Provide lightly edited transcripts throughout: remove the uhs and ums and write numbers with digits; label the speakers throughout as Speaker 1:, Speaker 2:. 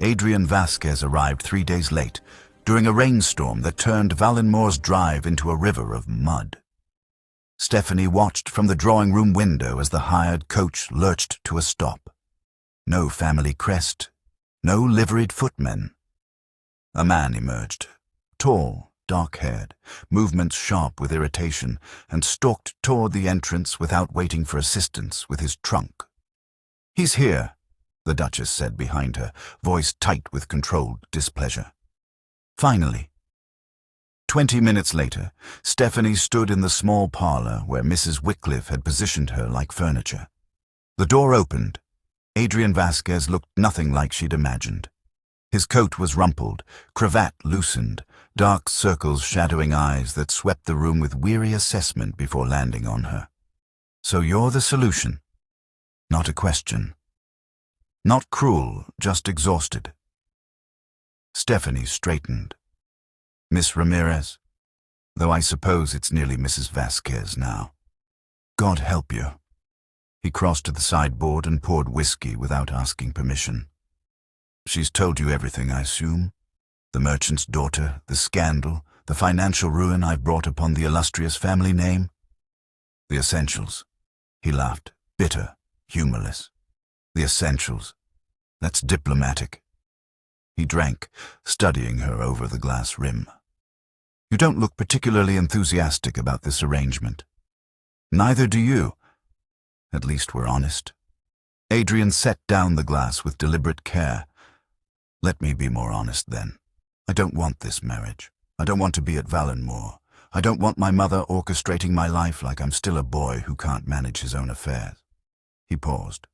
Speaker 1: Adrien Vasquez arrived 3 days late, during a rainstorm that turned Valenmore's drive into a river of mud. Stephanie watched from the drawing room window as the hired coach lurched to a stop. No family crest, no liveried footmen. A man emerged, tall, dark-haired, movements sharp with irritation, and stalked toward the entrance without waiting for assistance with his trunk. "He's here," the Duchess said behind her, voice tight with controlled displeasure. Finally. 20 minutes later, Stephanie stood in the small parlor where Mrs. Wycliffe had positioned her like furniture. The door opened. Adrien Vasquez looked nothing like she'd imagined. His coat was rumpled, cravat loosened, dark circles shadowing eyes that swept the room with weary assessment before landing on her. "So you're the solution?" Not a question. Not cruel, just exhausted. Stephanie straightened. "Miss Ramirez? Though I suppose it's nearly Mrs. Vasquez now. God help you." He crossed to the sideboard and poured whiskey without asking permission. "She's told you everything, I assume? The merchant's daughter, the scandal, the financial ruin I've brought upon the illustrious family name?" "The essentials." He laughed, bitter, humorless. "The essentials. That's diplomatic." He drank, studying her over the glass rim. "You don't look particularly enthusiastic about this arrangement." "Neither do you. At least we're honest." Adrien set down the glass with deliberate care. "Let me be more honest then. I don't want this marriage. I don't want to be at Valenmore. I don't want my mother orchestrating my life like I'm still a boy who can't manage his own affairs." He paused.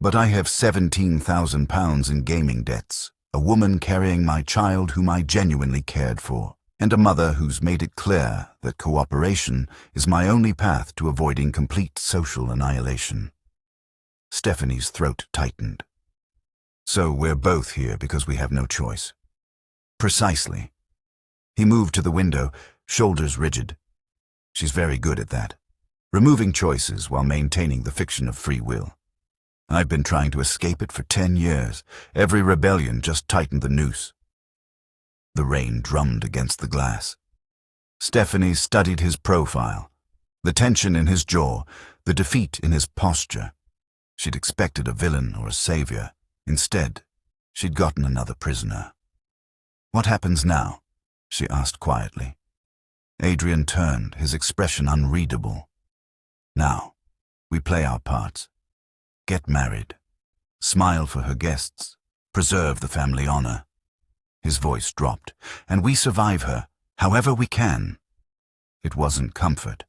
Speaker 1: "But I have £17,000 in gaming debts, a woman carrying my child whom I genuinely cared for, and a mother who's made it clear that cooperation is my only path to avoiding complete social annihilation." Stephanie's throat tightened. "So we're both here because we have no choice." "Precisely." He moved to the window, shoulders rigid. "She's very good at that, removing choices while maintaining the fiction of free will. I've been trying to escape it for 10 years. Every rebellion just tightened the noose." The rain drummed against the glass. Stephanie studied his profile, the tension in his jaw, the defeat in his posture. She'd expected a villain or a savior. Instead, she'd gotten another prisoner. "What happens now?" she asked quietly. Adrien turned, his expression unreadable. "Now, we play our parts. Get married. Smile for her guests. Preserve the family honor." His voice dropped. "And we survive her, however we can." It wasn't comfort,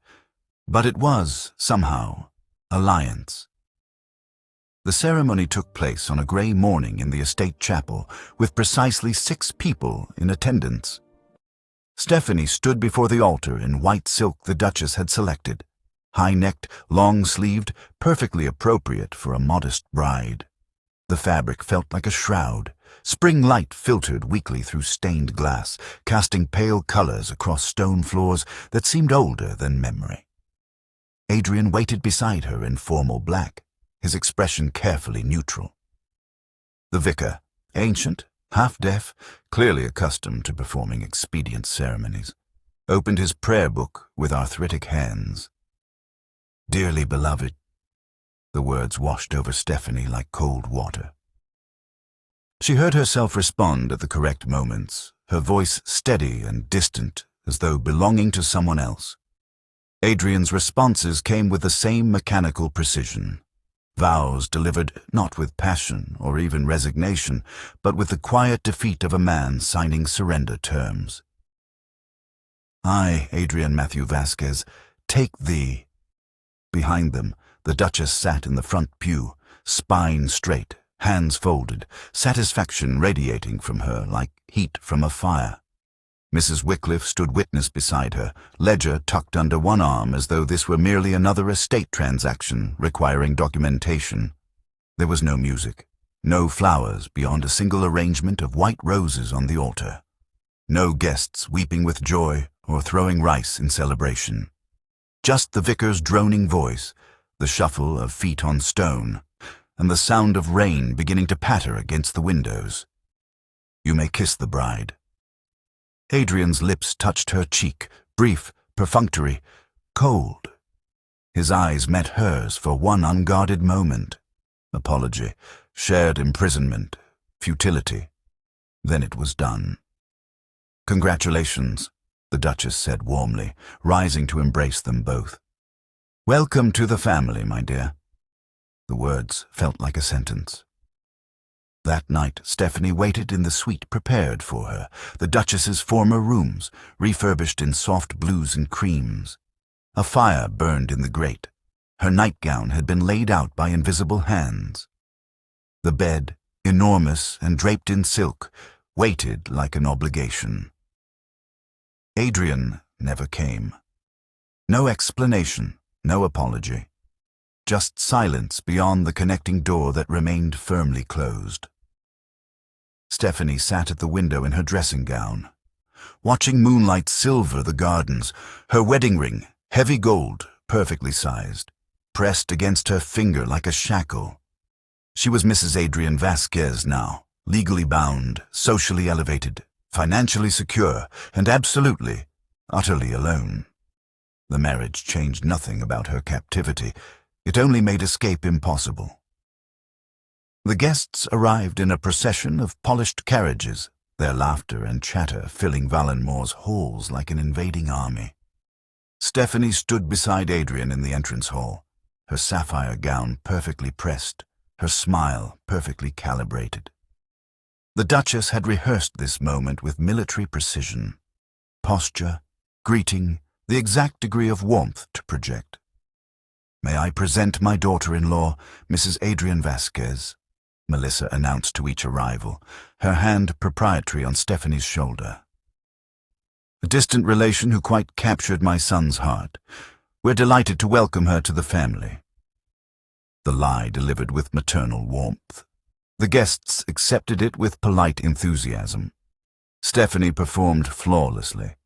Speaker 1: but it was, somehow, alliance. The ceremony took place on a grey morning in the estate chapel, with precisely 6 people in attendance. Stephanie stood before the altar in white silk the Duchess had selected, high-necked, long-sleeved, perfectly appropriate for a modest bride. The fabric felt like a shroud. Spring light filtered weakly through stained glass, casting pale colors across stone floors that seemed older than memory. Adrien waited beside her in formal black, his expression carefully neutral. The vicar, ancient, half-deaf, clearly accustomed to performing expedient ceremonies, opened his prayer book with arthritic hands. "Dearly beloved," the words washed over Stephanie like cold water. She heard herself respond at the correct moments, her voice steady and distant, as though belonging to someone else. Adrien's responses came with the same mechanical precision. Vows delivered not with passion or even resignation, but with the quiet defeat of a man signing surrender terms. "I, Adrien Matthew Vasquez, take thee." Behind them, the Duchess sat in the front pew, spine straight, hands folded, satisfaction radiating from her like heat from a fire. Mrs. Wycliffe stood witness beside her, ledger tucked under one arm as though this were merely another estate transaction requiring documentation. There was no music, no flowers beyond a single arrangement of white roses on the altar. No guests weeping with joy or throwing rice in celebration. Just the vicar's droning voice, the shuffle of feet on stone, and the sound of rain beginning to patter against the windows. "You may kiss the bride." Adrien's lips touched her cheek, brief, perfunctory, cold. His eyes met hers for one unguarded moment. Apology, shared imprisonment, futility. Then it was done. "Congratulations," the Duchess said warmly, rising to embrace them both. "Welcome to the family, my dear." The words felt like a sentence. That night, Stephanie waited in the suite prepared for her, the Duchess's former rooms, refurbished in soft blues and creams. A fire burned in the grate. Her nightgown had been laid out by invisible hands. The bed, enormous and draped in silk, waited like an obligation. Adrien never came. No explanation, no apology. Just silence beyond the connecting door that remained firmly closed. Stephanie sat at the window in her dressing gown, watching moonlight silver the gardens, her wedding ring, heavy gold, perfectly sized, pressed against her finger like a shackle. She was Mrs. Adrien Vasquez now, legally bound, socially elevated, financially secure, and absolutely, utterly alone. The marriage changed nothing about her captivity. It only made escape impossible. The guests arrived in a procession of polished carriages, their laughter and chatter filling Valenmore's halls like an invading army. Stephanie stood beside Adrien in the entrance hall, her sapphire gown perfectly pressed, her smile perfectly calibrated. The Duchess had rehearsed this moment with military precision. Posture, greeting, the exact degree of warmth to project. "May I present my daughter-in-law, Mrs. Adrien Vasquez," Melissa announced to each arrival, her hand proprietary on Stephanie's shoulder. "A distant relation who quite captured my son's heart. We're delighted to welcome her to the family." The lie delivered with maternal warmth. The guests accepted it with polite enthusiasm. Stephanie performed flawlessly.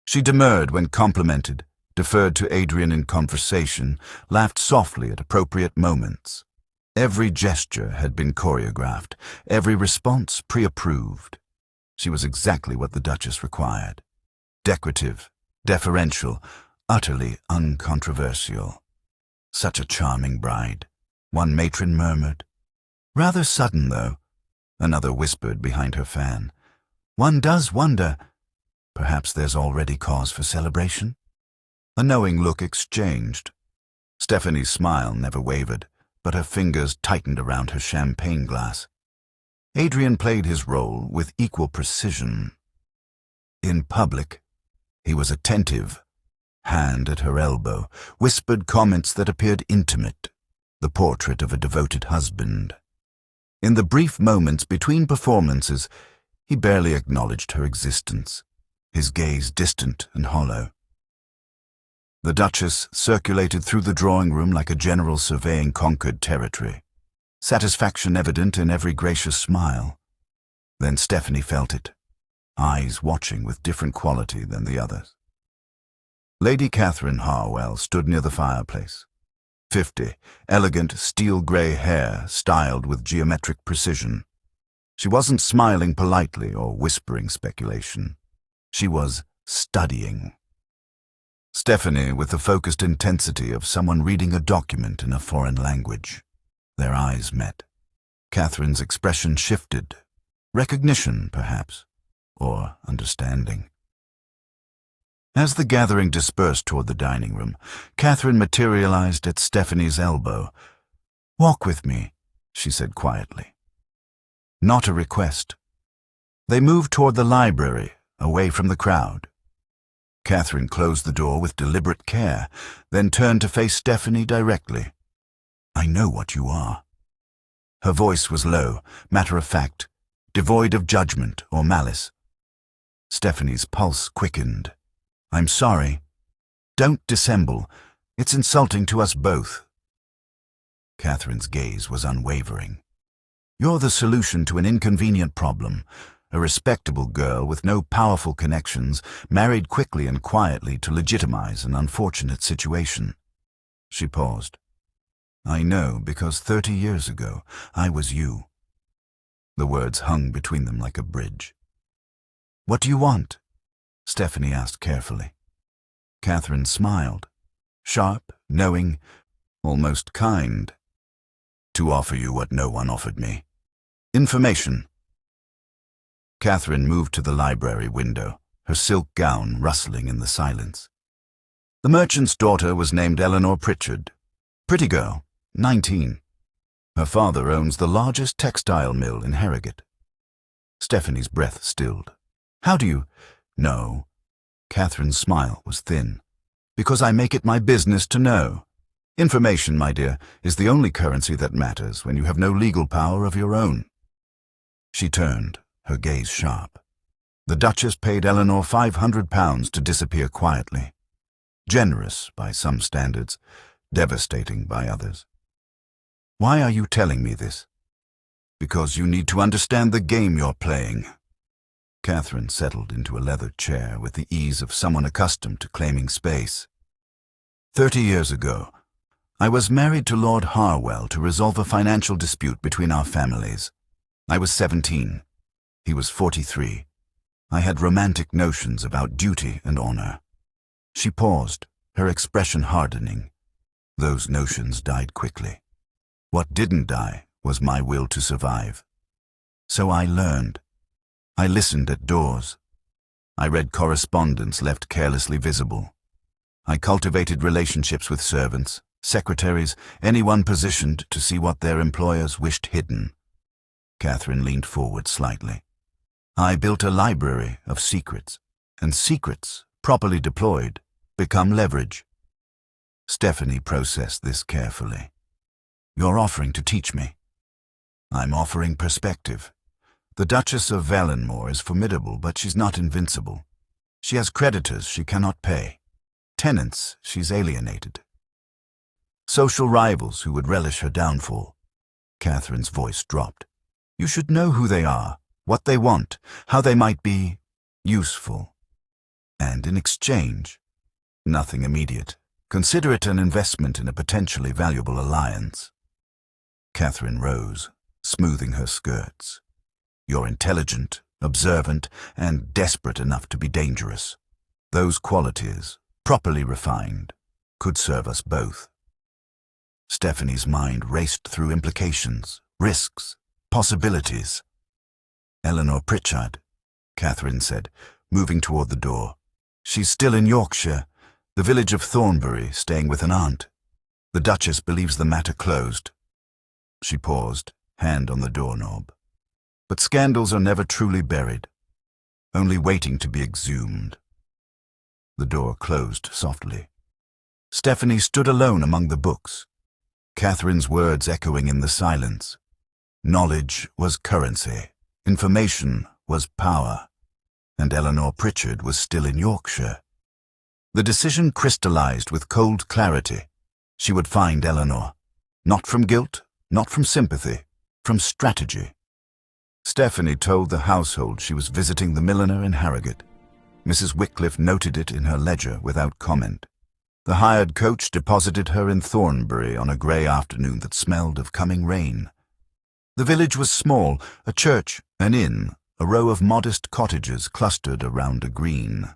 Speaker 1: She demurred when complimented, deferred to Adrien in conversation, laughed softly at appropriate moments. Every gesture had been choreographed, every response pre-approved. She was exactly what the Duchess required. Decorative, deferential, utterly uncontroversial. Such a charming bride, one matron murmured. "Rather sudden, though," another whispered behind her fan. "One does wonder, perhaps there's already cause for celebration?" A knowing look exchanged. Stephanie's smile never wavered, but her fingers tightened around her champagne glass. Adrien played his role with equal precision. In public, he was attentive, hand at her elbow, whispered comments that appeared intimate, the portrait of a devoted husband. In the brief moments between performances, he barely acknowledged her existence, his gaze distant and hollow. The Duchess circulated through the drawing room like a general surveying conquered territory, satisfaction evident in every gracious smile. Then Stephanie felt it, eyes watching with different quality than the others. Lady Catherine Harwell stood near the fireplace. 50, elegant steel-grey hair styled with geometric precision. She wasn't smiling politely or whispering speculation. She was studying. Stephanie with the focused intensity of someone reading a document in a foreign language. Their eyes met. Catherine's expression shifted. Recognition, perhaps, or understanding. As the gathering dispersed toward the dining room, Catherine materialized at Stephanie's elbow. "Walk with me," she said quietly. Not a request. They moved toward the library, away from the crowd. Catherine closed the door with deliberate care, then turned to face Stephanie directly. "I know what you are." Her voice was low, matter-of-fact, devoid of judgment or malice. Stephanie's pulse quickened. "I'm sorry. Don't dissemble. It's insulting to us both." Catherine's gaze was unwavering. "You're the solution to an inconvenient problem. A respectable girl with no powerful connections, married quickly and quietly to legitimize an unfortunate situation." She paused. I know because 30 years ago, I was you. The words hung between them like a bridge. What do you want? Stephanie asked carefully. Catherine smiled, sharp, knowing, almost kind. To offer you what no one offered me. Information. Catherine moved to the library window, her silk gown rustling in the silence. The merchant's daughter was named Eleanor Pritchard. Pretty girl, 19. Her father owns the largest textile mill in Harrogate. Stephanie's breath stilled. How do you? No. Catherine's smile was thin. Because I make it my business to know. Information, my dear, is the only currency that matters when you have no legal power of your own. She turned, her gaze sharp. The Duchess paid Eleanor £500 to disappear quietly. Generous by some standards, devastating by others. Why are you telling me this? Because you need to understand the game you're playing. Catherine settled into a leather chair with the ease of someone accustomed to claiming space. 30 years ago, I was married to Lord Harwell to resolve a financial dispute between our families. I was 17. He was 43. I had romantic notions about duty and honor. She paused, her expression hardening. Those notions died quickly. What didn't die was my will to survive. So I learned. I listened at doors. I read correspondence left carelessly visible. I cultivated relationships with servants, secretaries, anyone positioned to see what their employers wished hidden. Catherine leaned forward slightly. I built a library of secrets, and secrets, properly deployed, become leverage. Stephanie processed this carefully. You're offering to teach me. I'm offering perspective. The Duchess of Valenmore is formidable, but she's not invincible. She has creditors she cannot pay. Tenants she's alienated. Social rivals who would relish her downfall. Catherine's voice dropped. You should know who they are, what they want, how they might be useful. And in exchange, nothing immediate. Consider it an investment in a potentially valuable alliance. Catherine rose, smoothing her skirts. You're intelligent, observant, and desperate enough to be dangerous. Those qualities, properly refined, could serve us both. Stephanie's mind raced through implications, risks, possibilities. Eleanor Pritchard, Catherine said, moving toward the door. She's still in Yorkshire, the village of Thornbury, staying with an aunt. The Duchess believes the matter closed. She paused, hand on the doorknob. But scandals are never truly buried, only waiting to be exhumed. The door closed softly. Stephanie stood alone among the books, Catherine's words echoing in the silence. Knowledge was currency, information was power, and Eleanor Pritchard was still in Yorkshire. The decision crystallized with cold clarity. She would find Eleanor, not from guilt, not from sympathy, from strategy. Stephanie told the household she was visiting the milliner in Harrogate. Mrs. Wycliffe noted it in her ledger without comment. The hired coach deposited her in Thornbury on a grey afternoon that smelled of coming rain. The village was small, a church, an inn, a row of modest cottages clustered around a green.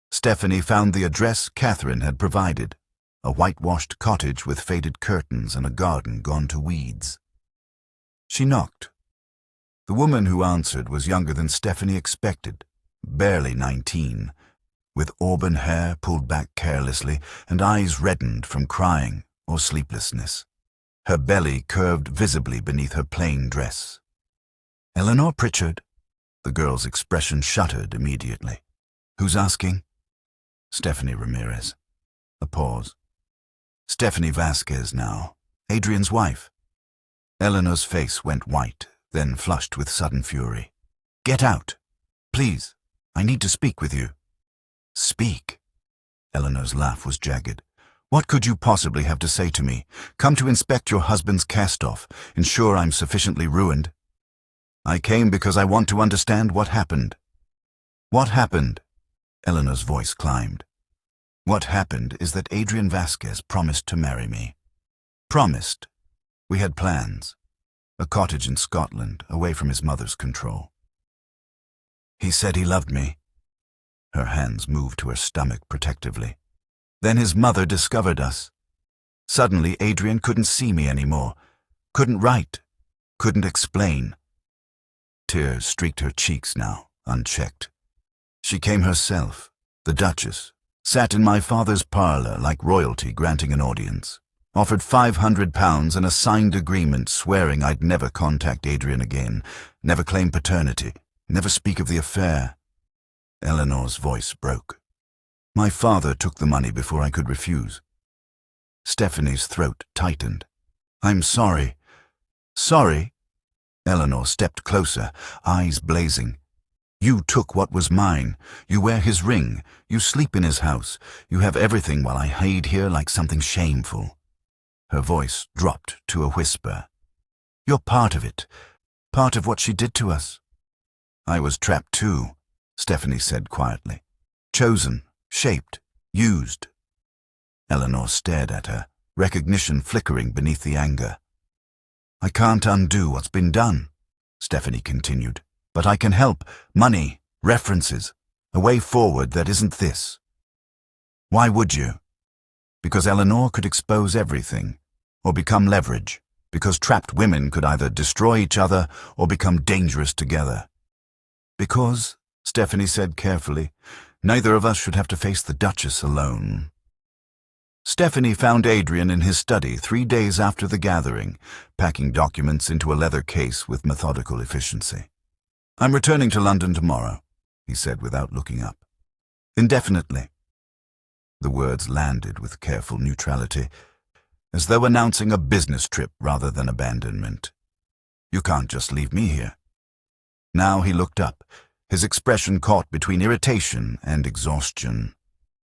Speaker 1: Stephanie found the address Catherine had provided, a whitewashed cottage with faded curtains and a garden gone to weeds. She knocked. The woman who answered was younger than Stephanie expected, barely 19, with auburn hair pulled back carelessly and eyes reddened from crying or sleeplessness. Her belly curved visibly beneath her plain dress. Eleanor Pritchard? The girl's expression shuttered immediately. Who's asking? Stephanie Ramirez. A pause. Stephanie Vasquez now, Adrien's wife. Eleanor's face went white, then flushed with sudden fury. Get out. Please, I need to speak with you. Speak. Eleanor's laugh was jagged. What could you possibly have to say to me? Come to inspect your husband's cast-off, ensure I'm sufficiently ruined. I came because I want to understand what happened. What happened? Eleanor's voice climbed. What happened is that Adrien Vasquez promised to marry me. Promised. We had plans. A cottage in Scotland, away from his mother's control. He said he loved me. Her hands moved to her stomach protectively. Then his mother discovered us. Suddenly, Adrien couldn't see me anymore, couldn't write, couldn't explain. Tears streaked her cheeks now, unchecked. She came herself, the Duchess, sat in my father's parlour like royalty granting an audience, offered £500 and a signed agreement swearing I'd never contact Adrien again, never claim paternity, never speak of the affair. Eleanor's voice broke. My father took the money before I could refuse. Stephanie's throat tightened. I'm sorry. Sorry? Eleanor stepped closer, eyes blazing. You took what was mine. You wear his ring. You sleep in his house. You have everything while I hide here like something shameful. Her voice dropped to a whisper. You're part of it. Part of what she did to us. I was trapped too, Stephanie said quietly. Chosen, shaped, used. Eleanor stared at her, recognition flickering beneath the anger. I can't undo what's been done, Stephanie continued, but I can help. Money, references, a way forward that isn't this. Why would you? Because Eleanor could expose everything, or become leverage, because trapped women could either destroy each other or become dangerous together. Because, Stephanie said carefully, neither of us should have to face the Duchess alone. Stephanie found Adrien in his study 3 days after the gathering, packing documents into a leather case with methodical efficiency. I'm returning to London tomorrow, he said without looking up. Indefinitely. The words landed with careful neutrality, as though announcing a business trip rather than abandonment. You can't just leave me here. Now he looked up, his expression caught between irritation and exhaustion.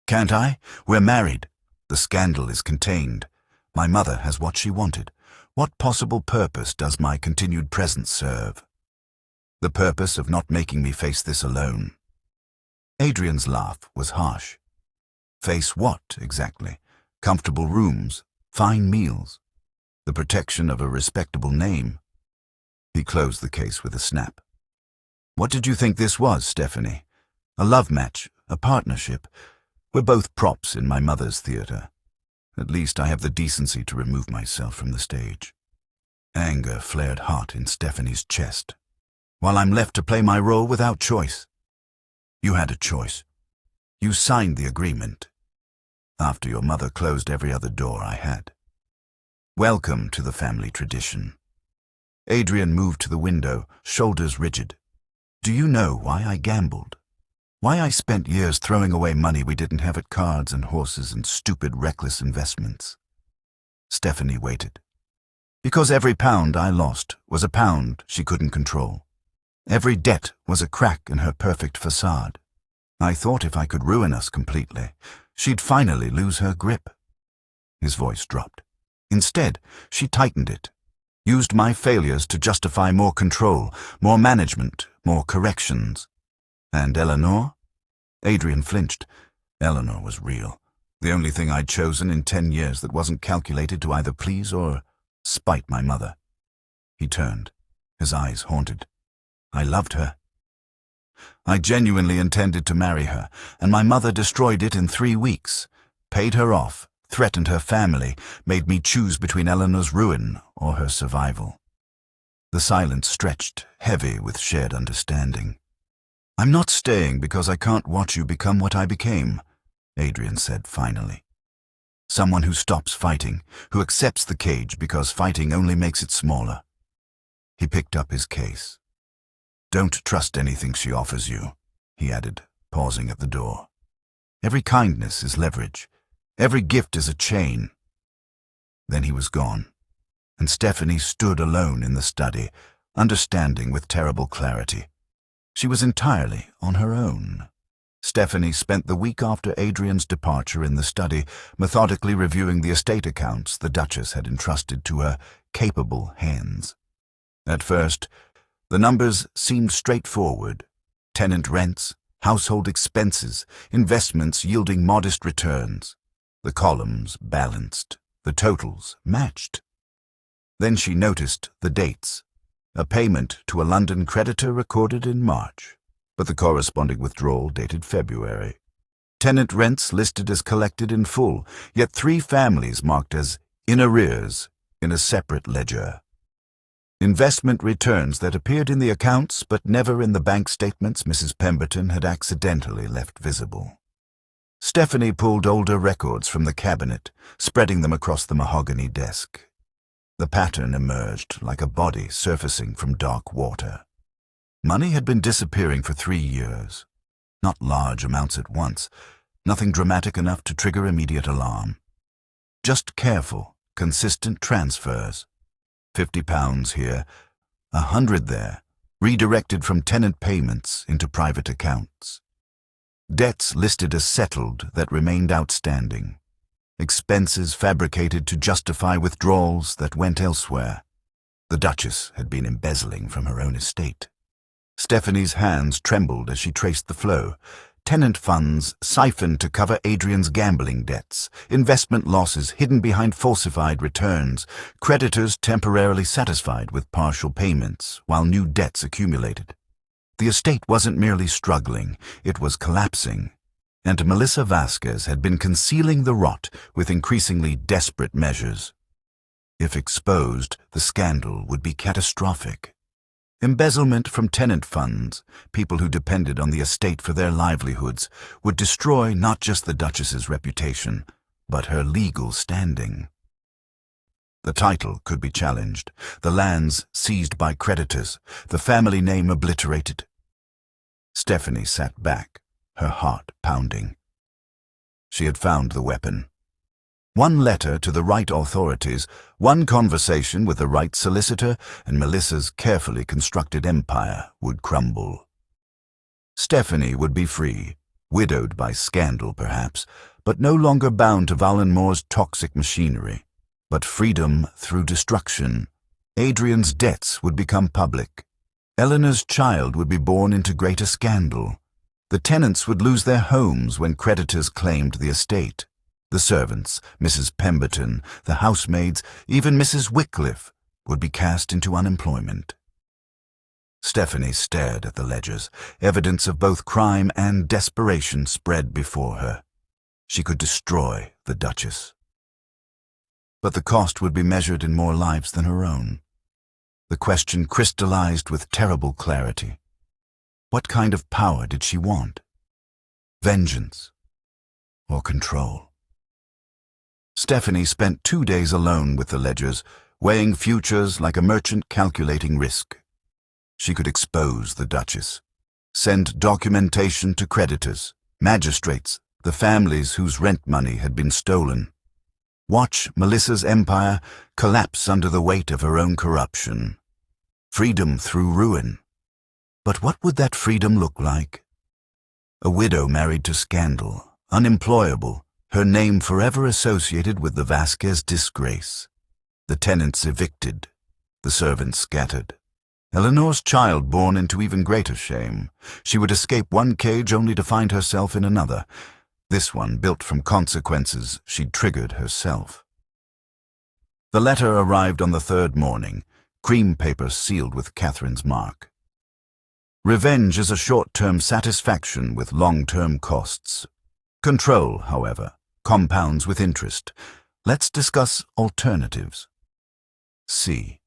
Speaker 1: Can't I? We're married. The scandal is contained. My mother has what she wanted. What possible purpose does my continued presence serve? The purpose of not making me face this alone. Adrien's laugh was harsh. Face what, exactly? Comfortable rooms, fine meals, the protection of a respectable name. He closed the case with a snap. What did you think this was, Stephanie? A love match, a partnership? We're both props in my mother's theatre. At least I have the decency to remove myself from the stage. Anger flared hot in Stephanie's chest, while I'm left to play my role without choice. You had a choice. You signed the agreement, after your mother closed every other door I had. Welcome to the family tradition. Adrien moved to the window, shoulders rigid. Do you know why I gambled? Why I spent years throwing away money we didn't have at cards and horses and stupid, reckless investments? Stephanie waited. Because every pound I lost was a pound she couldn't control. Every debt was a crack in her perfect facade. I thought if I could ruin us completely, she'd finally lose her grip. His voice dropped. Instead, she tightened it, used my failures to justify more control, more management, more corrections. And Eleanor? Adrien flinched. Eleanor was real. The only thing I'd chosen in 10 years that wasn't calculated to either please or spite my mother. He turned, his eyes haunted. I loved her. I genuinely intended to marry her, and my mother destroyed it in 3 weeks, paid her off, threatened her family, made me choose between Eleanor's ruin or her survival. The silence stretched, heavy with shared understanding. I'm not staying because I can't watch you become what I became, Adrien said finally. Someone who stops fighting, who accepts the cage because fighting only makes it smaller. He picked up his case. Don't trust anything she offers you, he added, pausing at the door. Every kindness is leverage. Every gift is a chain. Then he was gone, and Stephanie stood alone in the study, understanding with terrible clarity. She was entirely on her own. Stephanie spent the week after Adrien's departure in the study, methodically reviewing the estate accounts the Duchess had entrusted to her capable hands. At first, the numbers seemed straightforward. Tenant rents, household expenses, investments yielding modest returns. The columns balanced. The totals matched. Then she noticed the dates. A payment to a London creditor recorded in March, but the corresponding withdrawal dated February. Tenant rents listed as collected in full, yet 3 families marked as in arrears in a separate ledger. Investment returns that appeared in the accounts but never in the bank statements Mrs. Pemberton had accidentally left visible. Stephanie pulled older records from the cabinet, spreading them across the mahogany desk. The pattern emerged like a body surfacing from dark water. Money had been disappearing for 3 years. Not large amounts at once, nothing dramatic enough to trigger immediate alarm. Just careful, consistent transfers. £50 here, £100 there, redirected from tenant payments into private accounts. Debts listed as settled that remained outstanding. Expenses fabricated to justify withdrawals that went elsewhere. The Duchess had been embezzling from her own estate. Stephanie's hands trembled as she traced the flow. Tenant funds siphoned to cover Adrien's gambling debts, investment losses hidden behind falsified returns, creditors temporarily satisfied with partial payments while new debts accumulated. The estate wasn't merely struggling, it was collapsing, and Melissa Vasquez had been concealing the rot with increasingly desperate measures. If exposed, the scandal would be catastrophic. Embezzlement from tenant funds, people who depended on the estate for their livelihoods, would destroy not just the Duchess's reputation, but her legal standing. The title could be challenged, the lands seized by creditors, the family name obliterated. Stephanie sat back, her heart pounding. She had found the weapon. One letter to the right authorities, one conversation with the right solicitor, and Melissa's carefully constructed empire would crumble. Stephanie would be free, widowed by scandal perhaps, but no longer bound to Valenmore's toxic machinery. But freedom through destruction. Adrien's debts would become public. Eleanor's child would be born into greater scandal. The tenants would lose their homes when creditors claimed the estate. The servants, Mrs. Pemberton, the housemaids, even Mrs. Wycliffe, would be cast into unemployment. Stephanie stared at the ledgers. Evidence of both crime and desperation spread before her. She could destroy the Duchess. But the cost would be measured in more lives than her own. The question crystallized with terrible clarity. What kind of power did she want? Vengeance or control? Stephanie spent 2 days alone with the ledgers, weighing futures like a merchant calculating risk. She could expose the Duchess, send documentation to creditors, magistrates, the families whose rent money had been stolen. Watch Melissa's empire collapse under the weight of her own corruption. Freedom through ruin. But what would that freedom look like? A widow married to scandal, unemployable, her name forever associated with the Vasquez disgrace. The tenants evicted, the servants scattered. Eleanor's child born into even greater shame. She would escape one cage only to find herself in another. This one built from consequences she'd triggered herself. The letter arrived on the 3rd morning, cream paper sealed with Catherine's mark. Revenge is a short-term satisfaction with long-term costs. Control, however, compounds with interest. Let's discuss alternatives. C.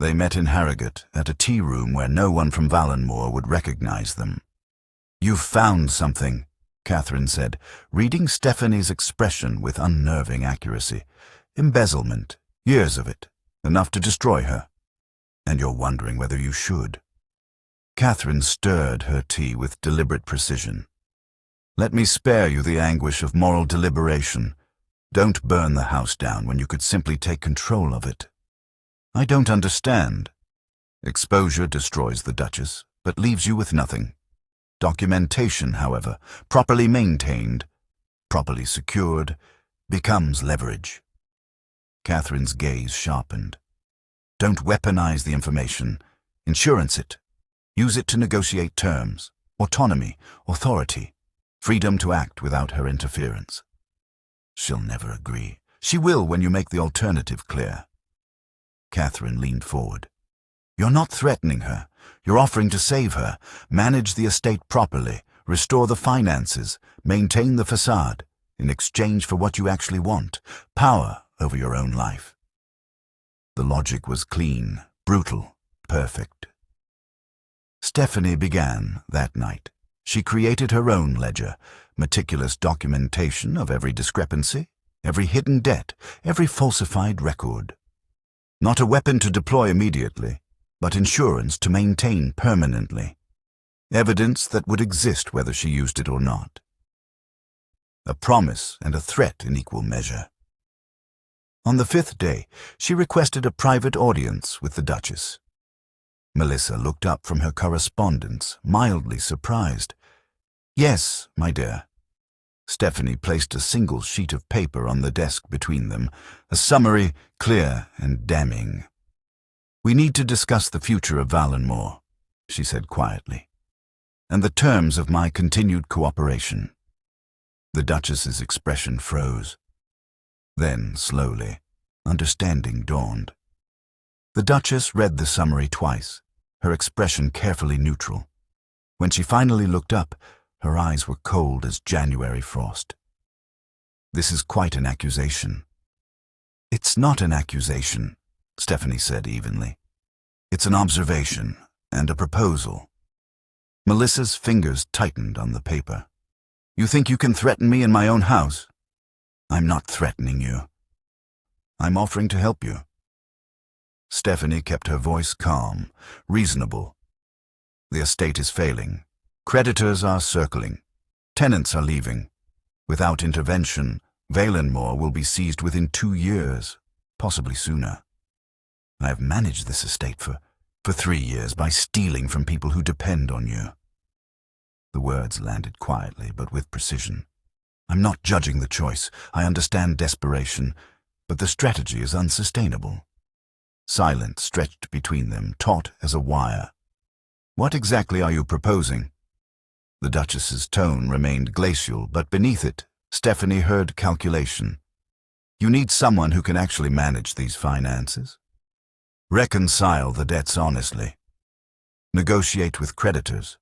Speaker 1: They met in Harrogate at a tea room where no one from Valenmore would recognize them. "You've found something," Catherine said, reading Stephanie's expression with unnerving accuracy. "Embezzlement, years of it, enough to destroy her. And you're wondering whether you should." Catherine stirred her tea with deliberate precision. "Let me spare you the anguish of moral deliberation. Don't burn the house down when you could simply take control of it." "I don't understand." "Exposure destroys the Duchess, but leaves you with nothing. Documentation, however, properly maintained, properly secured, becomes leverage." Catherine's gaze sharpened. "Don't weaponize the information. Insurance it. Use it to negotiate terms, autonomy, authority, freedom to act without her interference." "She'll never agree. She will when you make the alternative clear. Catherine leaned forward. You're not threatening her. You're offering to save her, manage the estate properly, restore the finances, maintain the facade, in exchange for what you actually want, power over your own life. The logic was clean, brutal, perfect. Stephanie began that night. She created her own ledger, meticulous documentation of every discrepancy, every hidden debt, every falsified record. Not a weapon to deploy immediately, but insurance to maintain permanently. Evidence that would exist whether she used it or not. A promise and a threat in equal measure. On the 5th day, she requested a private audience with the Duchess. Melissa looked up from her correspondence, mildly surprised. Yes, my dear. Stephanie placed a single sheet of paper on the desk between them, a summary, clear and damning. We need to discuss the future of Valenmore, she said quietly, and the terms of my continued cooperation. The Duchess's expression froze. Then, slowly, understanding dawned. The Duchess read the summary twice, her expression carefully neutral. When she finally looked up, her eyes were cold as January frost. This is quite an accusation. It's not an accusation, Stephanie said evenly. It's an observation and a proposal. Melissa's fingers tightened on the paper. You think you can threaten me in my own house? I'm not threatening you. I'm offering to help you. Stephanie kept her voice calm, reasonable. The estate is failing. Creditors are circling. Tenants are leaving. Without intervention, Valenmore will be seized within 2 years, possibly sooner. I have managed this estate for 3 years by stealing from people who depend on you. The words landed quietly, but with precision. I'm not judging the choice. I understand desperation, but the strategy is unsustainable. Silence stretched between them, taut as a wire. What exactly are you proposing? The Duchess's tone remained glacial, but beneath it, Stephanie heard calculation. You need someone who can actually manage these finances. Reconcile the debts honestly. Negotiate with creditors.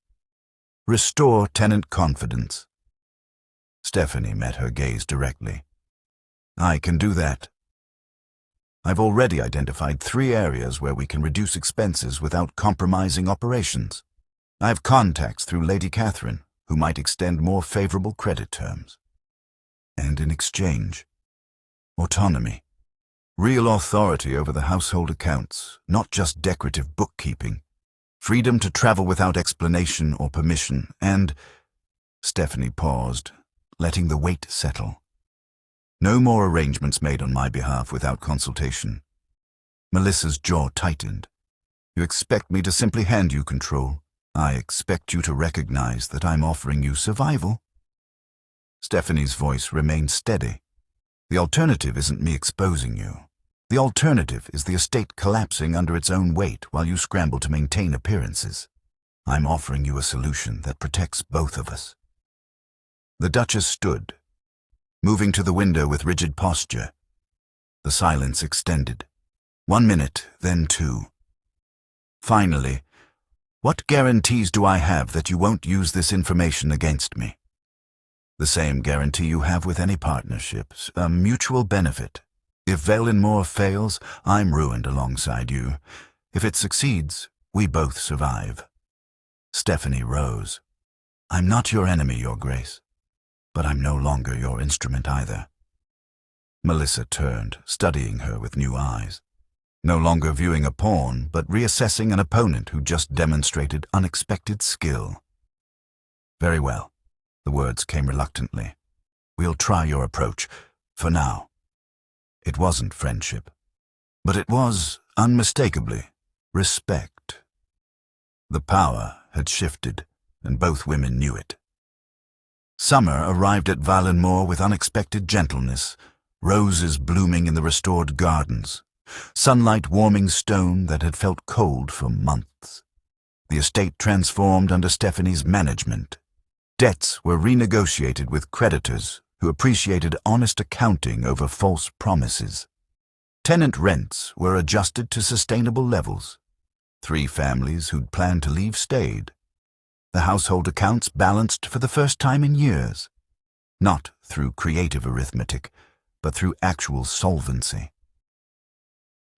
Speaker 1: Restore tenant confidence. Stephanie met her gaze directly. I can do that. I've already identified 3 areas where we can reduce expenses without compromising operations. I have contacts through Lady Catherine, who might extend more favorable credit terms. And in exchange, autonomy. Real authority over the household accounts, not just decorative bookkeeping. Freedom to travel without explanation or permission, and... Stephanie paused, letting the weight settle. No more arrangements made on my behalf without consultation. Melissa's jaw tightened. You expect me to simply hand you control? I expect you to recognize that I'm offering you survival. Stephanie's voice remained steady. The alternative isn't me exposing you. The alternative is the estate collapsing under its own weight while you scramble to maintain appearances. I'm offering you a solution that protects both of us. The Duchess stood, moving to the window with rigid posture. The silence extended. 1 minute, then 2. Finally, what guarantees do I have that you won't use this information against me? The same guarantee you have with any partnerships, a mutual benefit. If Valenmore fails, I'm ruined alongside you. If it succeeds, we both survive. Stephanie rose. I'm not your enemy, Your Grace, but I'm no longer your instrument either. Melissa turned, studying her with new eyes. No longer viewing a pawn, but reassessing an opponent who just demonstrated unexpected skill. Very well, the words came reluctantly. We'll try your approach, for now. It wasn't friendship, but it was, unmistakably, respect. The power had shifted, and both women knew it. Summer arrived at Valenmore with unexpected gentleness, roses blooming in the restored gardens, sunlight warming stone that had felt cold for months. The estate transformed under Stephanie's management. Debts were renegotiated with creditors who appreciated honest accounting over false promises. Tenant rents were adjusted to sustainable levels. 3 families who'd planned to leave stayed. The household accounts balanced for the first time in years, not through creative arithmetic, but through actual solvency.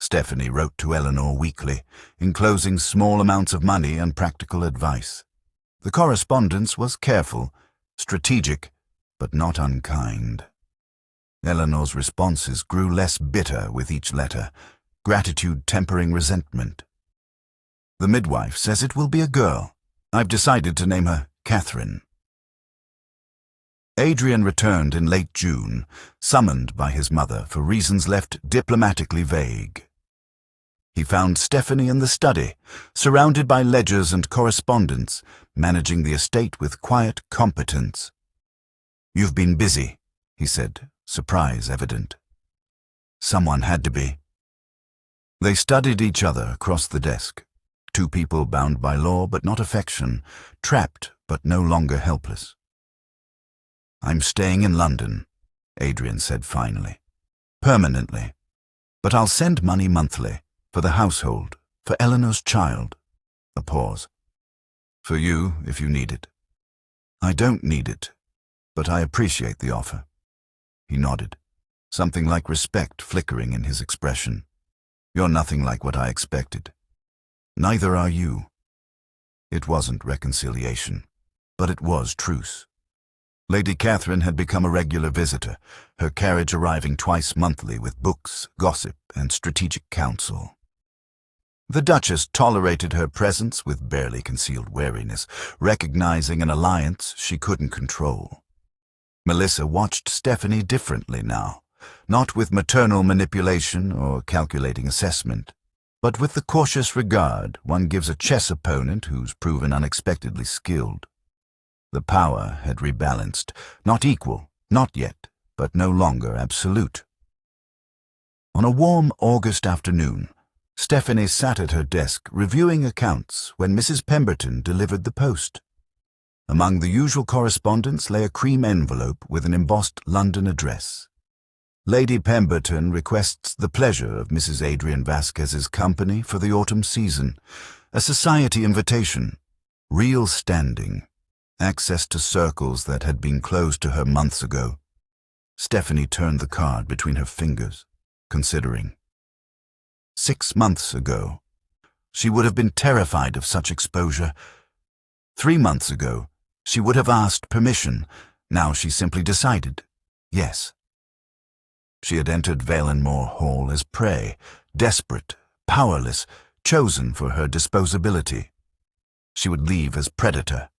Speaker 1: Stephanie wrote to Eleanor weekly, enclosing small amounts of money and practical advice. The correspondence was careful, strategic, but not unkind. Eleanor's responses grew less bitter with each letter, gratitude tempering resentment. The midwife says it will be a girl. I've decided to name her Catherine. Adrien returned in late June, summoned by his mother for reasons left diplomatically vague. He found Stephanie in the study, surrounded by ledgers and correspondence, managing the estate with quiet competence. "You've been busy," he said, surprise evident. Someone had to be. They studied each other across the desk, 2 people bound by law but not affection, trapped but no longer helpless. "I'm staying in London," Adrien said finally. "Permanently. But I'll send money monthly, for the household, for Eleanor's child." A pause. "For you, if you need it." "I don't need it, but I appreciate the offer." He nodded, something like respect flickering in his expression. "You're nothing like what I expected. Neither are you." It wasn't reconciliation, but it was truce. Lady Catherine had become a regular visitor, her carriage arriving twice monthly with books, gossip, and strategic counsel. The Duchess tolerated her presence with barely concealed wariness, recognizing an alliance she couldn't control. Melissa watched Stephanie differently now, not with maternal manipulation or calculating assessment, but with the cautious regard one gives a chess opponent who's proven unexpectedly skilled. The power had rebalanced, not equal, not yet, but no longer absolute. On a warm August afternoon, Stephanie sat at her desk reviewing accounts when Mrs. Pemberton delivered the post. Among the usual correspondence lay a cream envelope with an embossed London address. Lady Pemberton requests the pleasure of Mrs. Adrien Vasquez's company for the autumn season, a society invitation, real standing, access to circles that had been closed to her months ago. Stephanie turned the card between her fingers, considering. 6 months ago, she would have been terrified of such exposure. 3 months ago, she would have asked permission. Now she simply decided, yes. She had entered Valenmore Hall as prey, desperate, powerless, chosen for her disposability. She would leave as predator,